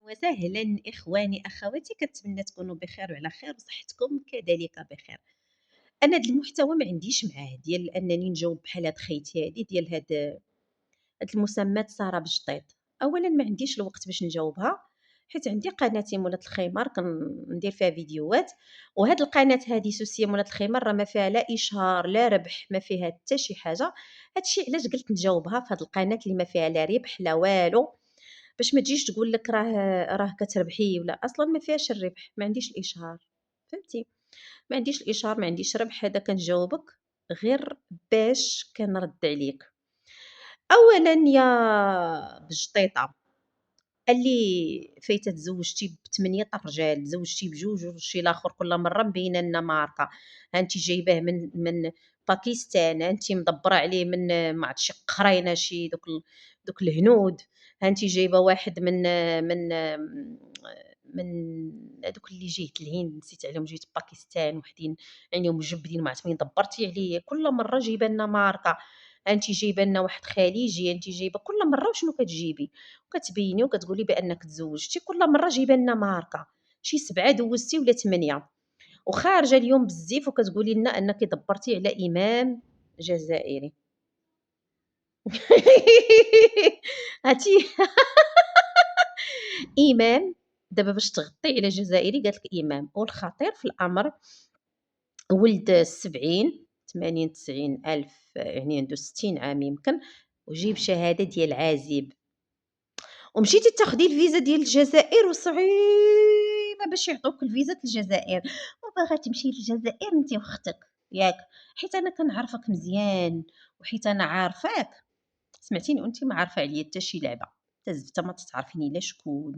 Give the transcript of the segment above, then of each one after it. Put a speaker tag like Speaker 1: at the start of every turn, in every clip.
Speaker 1: وسهلا إخواني أخواتي، كنتمنى تكونوا بخير وعلى خير وصحتكم كذلك بخير. أنا هاد المحتوى ما عنديش معاه ديال أنني نجاوب بحال هاد خيتي هادي ديال هاد المسمات سارة بجطيط. أولا ما عنديش الوقت باش نجاوبها، حيت عندي قناتي مولات الخمار كندير فيها فيديوهات، وهاد القناة هادي سوسية مولات الخمار راه ما فيها لا إشهار لا ربح، ما فيها حتى شي حاجة. هادشي علاش قلت نجاوبها في هاد القناة اللي ما فيها لا ربح لا والو، باش ما تجيش تقول لك راه كتربحي ولا أصلًا ما فيهاش الربح، ما عنديش الإشهار، فهمتي؟ ما عنديش الإشهار، ما عنديش ربح، هذا كنجاوبك غير باش كنرد عليك. أولًا يا بجطيطة، اللي فايتة تزوجتِ ب8 تاع الرجال، تزوجتِ ب2 والشي الآخر كل مرة مبينة لنا ماركة، ها أنتِ جايباه من باكستان، ها أنتِ مدبّرة عليه من ما عرفت شي قرينة شي دوك الهنود، ها أنتِ جايبة واحد من هادوك اللي جهة الهند نسيت عليهم، جهة باكستان وحدين عينيهم مجبدين ما عرفت منين دبّرتِ عليه، كل مرة جايبة لنا ماركة، ها أنتِ جايبة لنا واحد خليجي، ها أنتِ جايبة كل مرة وشنو كتجيبي؟ وكتبيني وكتقولي بأنك تزوجتِ، كل مرة جايبة لنا ماركة، شي 7 دوزتِ والّا 8، وخارجة اليوم بالزيف وكتقولي لنا أنِّك دبّرتِ على إمام جزائري. هاتي إمام، دابا باش تغطي على جزائري قالت لك إمام، والخطير في الأمر ولد ال70 80 90 ألف، يعني عنده 60 عام يمكن، وجيب شهادة ديال عازب. ومشيتِ تاخدي الفيزا ديال الجزائر وصعيبة باش يعطوك الفيزا الجزائر، وباغا تمشي للجزائر أنتِ وأختك ياك، حيت أنا كنعرفك مزيان، وحيت أنا عارفاك، سمعتيني وأنتِ ما عارفة عليَّ حتى شي لعبة، حتى الزبدة ما تتعرفيني لا شكون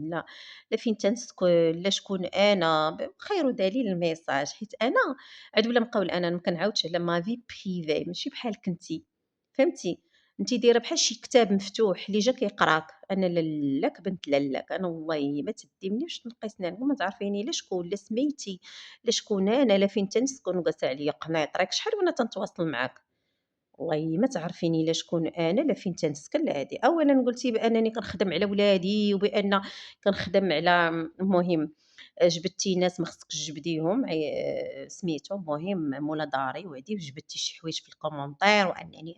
Speaker 1: لا فين تنسكن لا شكون أنا، خير دليل الميساج، حيت أنا عاد ولا مقاول أنا ما كنعاودش على ما في بريفي ماشي بحالك أنتِ، فهمتي؟ أنتِ دايرة بحال شي كتاب مفتوح اللي جا كيقراك، أنا لالاك بنت لالاك، أنا والله ما تدينيش تنقي سنانك وما تعرفيني لا شكون لا سميتي لا شكون أنا لا فين تنسكن وجالسة عليا قنيطرة، شحال وأنا تنتواصل معاك. والله ما تعرفيني لا شكون أنا لا فين تنسكن لا هادي، أولًا قلتِ بأنني كنخدم على ولادي وبأن كنخدم على المهم جبدتِ ناس ما خصكش تجبديهم سميتو المهم مولا داري وهادي، وجبدتِ شي حوايج في الكومونتير وأنني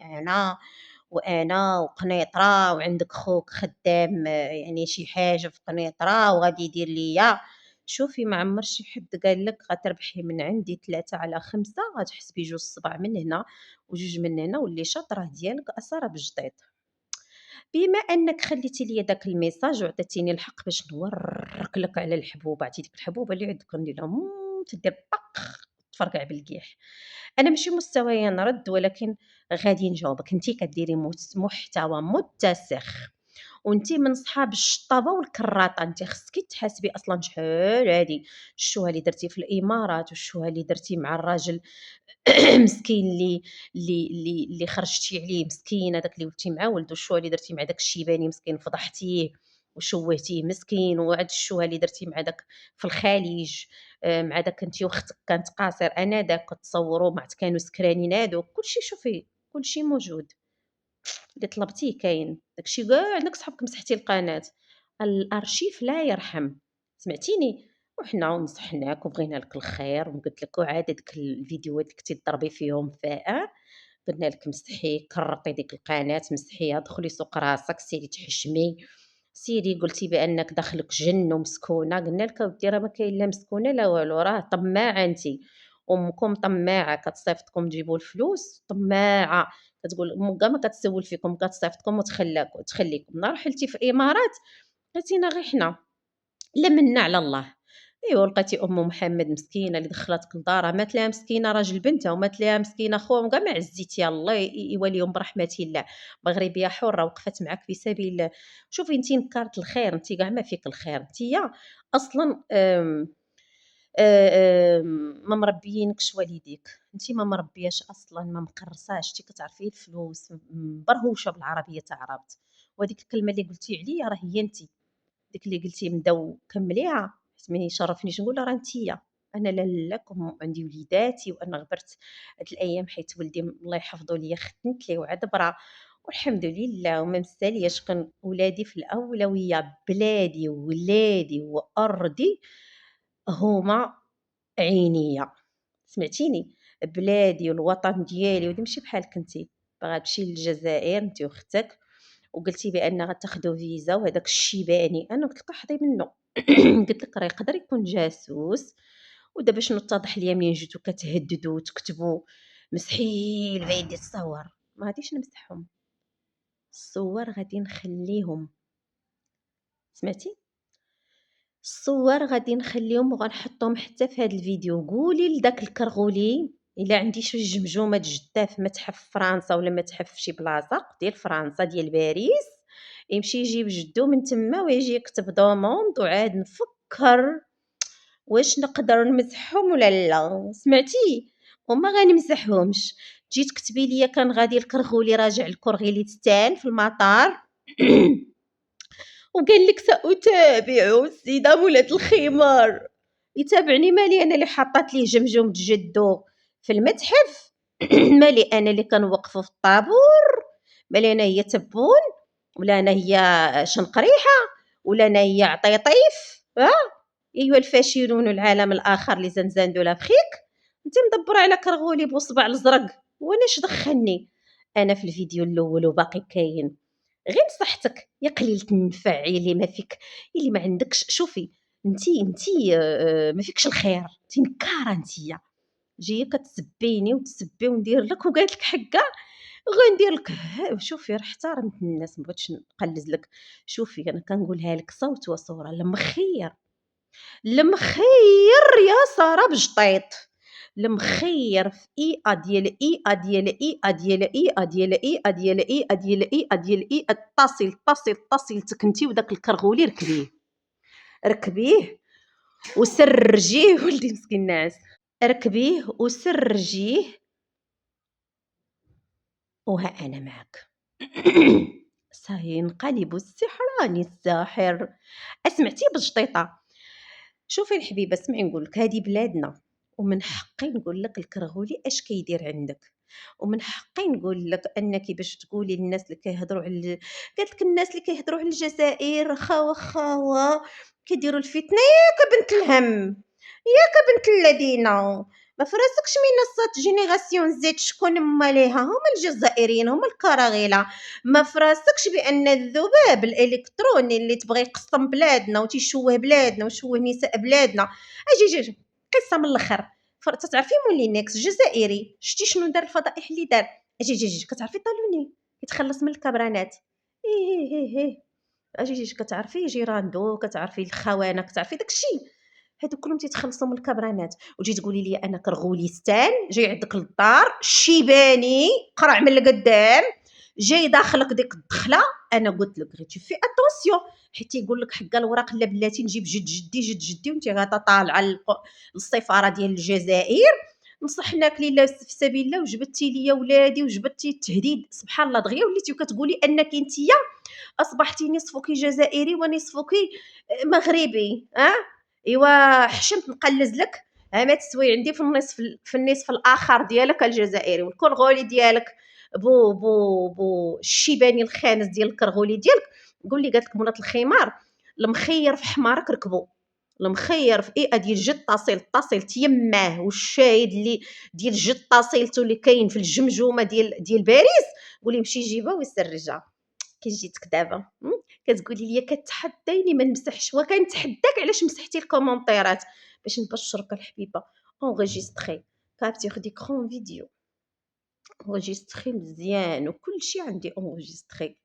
Speaker 1: وأنا وقنيطرة وعندك خوك خدام يعني شي حاجة في قنيطرة وغادي يدير ليا. شوفي ما عمر شي حد قال لك غتربحي من عندي 3 على 5 غتحسبي 2 صباع من هنا و2 من هنا واللي شاط راه ديالك أسارة بجديد. بما أنك خليتِ ليا داك الميساج وعطيتيني الحق باش نورّك لك على الحبوبة، عرفتي ديك الحبوبة اللي عندك ندير لها تدير طق تفرقع بالقيح. أنا ماشي مستوايا نرد ولكن غادي نجاوبك، أنتِ كديري محتوى متسخ. وأنتِ من صحاب الشطابة والكراطة، أنتِ خصِّك تحاسبي أصلًا شحال هادي الشوهة اللي درتِ في الإمارات والشوهة اللي درتِ مع الراجل مسكين اللي خرجتِ عليه مسكين هذاك اللي ولدتِ مع ولده، والشوهة اللي درتِ مع داك الشيباني مسكين فضحتيه وشوهتيه مسكين، وهاد الشوهة اللي درتِ مع داك في الخليج مع داك أنتِ وأختك كانت قاصر أنذاك كتصوروا مع كانوا سكرانين هادوك، كلشي شوفي كلشي موجود. اللي طلبتيه كاين، داك الشي كاع عندك صحابك مسحتي القناة، الأرشيف لا يرحم، سمعتيني؟ وحنا نصحناك وبغينا لك الخير وقلت لك وعاد هادوك الفيديوهات اللي كنتي تضربي فيهم قلنا لك مسحي كرّطي ديك القناة مسحيها، دخلي سوق راسك، سيري تحشمي، سيري قلتِ بأنك دخلك جن ومسكونة، قلنا لك أودي راه ما كاين لا مسكونة لا والو، راه طماعة أنتِ، أمكم طماعة كتصيفطكم تجيبوا الفلوس، طماعة. كتقول كاع ما كتسول فيكم كتصيفطكم وتخليكم، نهار حلتِ في الإمارات لقيتينا غير حنا، لا منا على الله. أيوا لقيتي أم محمد مسكينة اللي دخلاتك لدارها، مات ليها مسكينة راجل بنتها ومات ليها مسكينة خوها وكاع ما عزيتيها الله يواليهم برحمة الله، مغربية حرة وقفات معاك في سبيل الله. شوفي أنتِ نكارة الخير، أنتِ كاع ما فيك الخير، أنتِ أصلًا ما مربيينكش والديك، أنتِ ما مربياش أصلًا، ما مقرصاش، أنتِ كتعرفي الفلوس مبرهوشة بالعربية تاع عربت، وهاديك الكلمة اللي قلتِ عليا راه هي أنتِ. ديك اللي قلتِ نبداو كمّليها، حيت ما يشرفنيش نقولها راه أنتِ، أنا لالاك عندي وليداتي وأنا غبرت هاد الأيام حيت ولدي الله يحفظه ليا ختنت ليه وعاد برا، والحمد لله وما مسالياش، كان ولادي في الأولوية، بلادي وولادي وأرضي هما عينيا، سمعتيني؟ بلادي والوطن ديالي، ودي ماشي بحالك نتي باغا تمشي للجزائر انتي وختك وقلتي بان غتاخدو فيزا وهداك الشيباني، انا قلت لك احضي منه قلت لك راه يقدر يكون جاسوس. ودابا شنو اتضح ليا منين جيتو كتهددوا وتكتبوا مستحيل بعيد الصور؟ ما غاديش نمسحهم، الصور غادي نخليهم، سمعتي؟ الصور غادي نخليهم وغنحطهم حتى في هذا الفيديو. قولي لداك الكرغولي الا عندي شي جمجمه جده في متحف فرنسا ولا متحف في شي بلاصه ديال فرنسا ديال باريس، يمشي يجيب جدو من تما ويجي يكتب دوموند وعاد نفكر واش نقدر نمسحهم ولا لا، سمعتي؟ وما غنمسحهمش. تجي تكتبي ليا كان غادي الكرغولي راجع لكورغيليستان في المطار وقال لك سأتابع السيدة مولاة الخمار، يتابعني مالي انا اللي حطات ليه جمجمة جدو في المتحف؟ مالي انا اللي كنوقفو في الطابور؟ مالي انا هي تبون ولا انا هي شنقريحه ولا انا هي عطيطيف؟ ها ايها الفاشلون العالم الاخر اللي زنزان دولا فخيك، انت مدبره على كرغولي بوصبع الزرق وانا اش دخلني؟ انا في الفيديو الاول وباقي كاين. غير نصحتك يا قليلة النفع اللي ما فيك، اللي ما عندكش، شوفي انتي ما فيكش الخير، انتي نكاره، انتيا جايه كتسبيني وتسبي وندير لك وقالت لك حقه غندير لك شوفي راه احترمت الناس ما بغيتش نقلز لك. شوفي انا كنقولها لك صوت وصوره، المخير المخير يا ساره بجطيط، المخير في اي ا ديال اي ا ديال اي ا ديال اي ا ديال اي ا ديال اي ا ديال اي ا ديال اي اتصل تكنتي وداك الكرغولي ركبيه ركبيه وسرجيه ولدي مسكين الناس، ركبيه وسرجيه وها انا معك. سينقلب السحران الساحر. اسمعتي بجطيطه؟ شوفي الحبيبه اسمعي نقول لك، هذه بلادنا ومن حقي نقول لك الكرغولي اش كيدير عندك، ومن حقي نقول لك انك باش تقولي للناس اللي كيهضروا على، قالت لك الناس اللي كيهضروا على الجزائر خاوه خاوه كيديروا الفتنه، ياك بنت الهم، ياك بنت الذين ما فراسكش منصات جينيراسيون زيت شكون ماليها؟ هما الجزائريين، هما الكراغيله. ما فراسكش بان الذباب الالكتروني اللي تبغي يقسم بلادنا وتيشوه بلادنا ويشوه نساء بلادنا، اجي قصه من الاخر. تعرفي مولينكس جزائري، شتي شنو دار الفضائح اللي دار؟ اجي كتعرفي طالوني كيتخلص من الكبرانات، ايه اجي كتعرفي جيراندو، كتعرفي الخوانه، كتعرفي داكشي، هادو كلهم تيتخلصوا من الكبرانات. وجي تقولي لي انا كرغوليستان جاي عندك للدار الشيباني قرع من القدام جاي داخلك ديك الدخله، انا قلت لك غير في اتونسيون حيت يقول لك حق الوراق لا بلاتي نجيب جد جدي وانت غادا طالعه للسفاره ديال الجزائر، نصحناك لله في سبيل الله وجبتي لي ولادي وجبتي التهديد، سبحان الله دغيا وليتي كتقولي انك انتيا اصبحتي نصفك جزائري ونصفك مغربي. ايوا حشمت نقلز لك، ها ما تسوي عندي في النصف الاخر ديالك الجزائري، والكرغولي ديالك بو الشيباني الخانس ديال الكرغولي ديالك. قول لي قالت لك مرات الخمار المخير في حمارك ركبو، المخير في اي ديال جد تصل تيماه، والشاهد اللي ديال جد تصلتو اللي كاين في الجمجمه ديال باريس، قولي مشي جيبها ويسرجها. كي جيتك دابا كتقولي لي كتحديني ما نمسحش، وكنتحداك علاش مسحتي الكومونتيرات؟ باش نبشرك الحبيبه اونغيستري كابتور ديكرون فيديو اونغيستري مزيان وكلشي عندي اونغيستري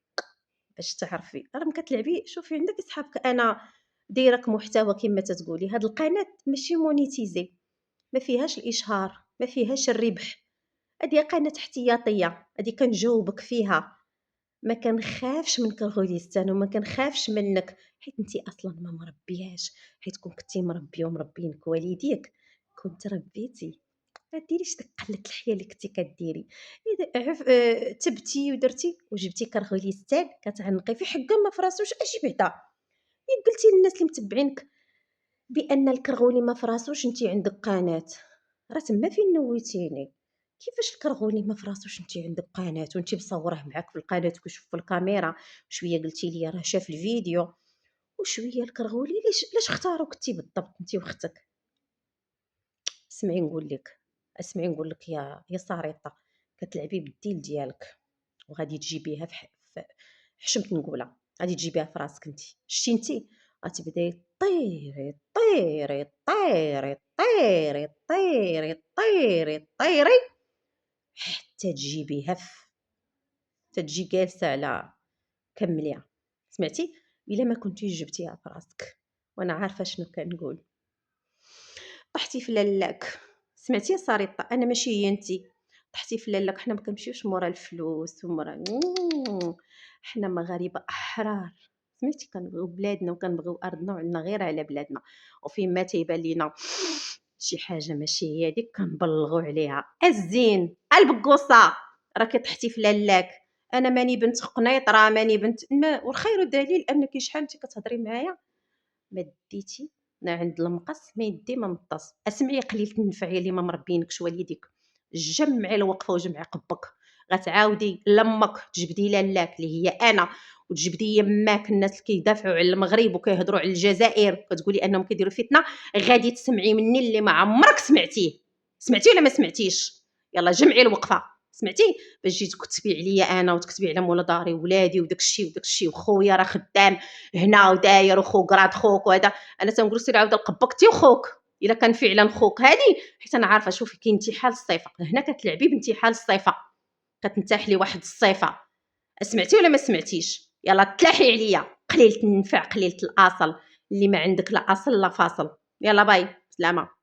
Speaker 1: باش تعرفي راه ما كتلعبي. شوفي عندك صحابك، انا دايرك محتوى كما تتقولي، هاد القناه ماشي مونيتيزي، ما فيهاش الاشهار، ما فيهاش الربح، هذه قناه احتياطيه، هذه كنجاوبك فيها، ما كنخافش من كرغوليستان وما كنخافش منك حيت انتي اصلا ما مربياش، حيت كون كنتي مربيه ومربينك والديك كنت ربيتي ما ديريش داك قله الحياه اللي كنتي كديري. اذا تبتي ودرتي وجبتي كرغوليستان كتعنقي في حقه ما فراسوش اجي بعدا، قلتي للناس اللي متبعينك بان الكرغولي ما فراسوش انتي عندك قناه، راه تما فين نويتيني، كيفاش الكرغولي ما في راسوش انت عندك قناه وانت مصوراه معاك في القناه وكيشوف في الكاميرا، شويه قلتي لي راه شاف الفيديو، وشويه الكرغولي علاش اختاروك انت بالضبط انت وختك؟ اسمعي نقول لك، اسمعي نقول لك يا ساريطه، كتلعبي بالديل ديالك وغادي تجيبيها حشمت نقولها، غادي تجيبيها في راسك انت، شتي انت غتبداي طيري طيري طيري طيري طيري طيري طيري حتى تجيبيها حتى تجي جالسه على كمليها. سمعتي؟ الا ما كنتيش جبتيها في راسك وانا عارفه شنو كنقول، طحتي في لالاك. سمعتي يا ساريطه؟ انا ماشي هي انتي طحتي في لالاك. حنا ما كنمشيوش مورا الفلوس ومورا حنا مغاربه احرار. سمعتي؟ كنبغيو بلادنا وكنبغيو ارضنا وعندنا غير على بلادنا، وفين ما تيبان لينا شي حاجه ماشي هي ديك كنبلغوا عليها. الزين البقوصه راكي طحتي في لالاك. انا ماني بنت قنيطره، ماني بنت ما، والخير دليل انك شحال انت كتهضري معايا ما ديتي نا عند المقص ما يدي ما مطاس. اسمعي قليله النفعيه اللي ما مربينكش والديك، جمعي الوقفه وجمعي قبك. غتعاودي لامك تجبدي لالاك اللي هي انا، وتجبدي يماك الناس اللي كيدافعوا على المغرب وكيهضروا على الجزائر كتقولي انهم كيديروا فتنه. غادي تسمعي مني اللي ما عمرك سمعتيه. سمعتي ولا ما سمعتيش؟ يلا جمعي الوقفه. سمعتي؟ باش تجي تكتبي عليا انا وتكتبي على مولا داري ولادي وداكشي وخويا راه خدام هنا وداير وخوك راه خوك وهذا. انا تنقول سير عاود القبك تي وخوك الا كان فعلا خوك هادي، حيت انا عارفه. شوفي كاين انتحال الصفه هنا، كتلعبي بانتحال الصفه، كتنتحلي واحد الصفه. سمعتي ولا ما سمعتيش؟ يلا تلاحي عليا قليله النفع قليله الاصل اللي ما عندك لا اصل لا فاصل. يلا باي سلامه.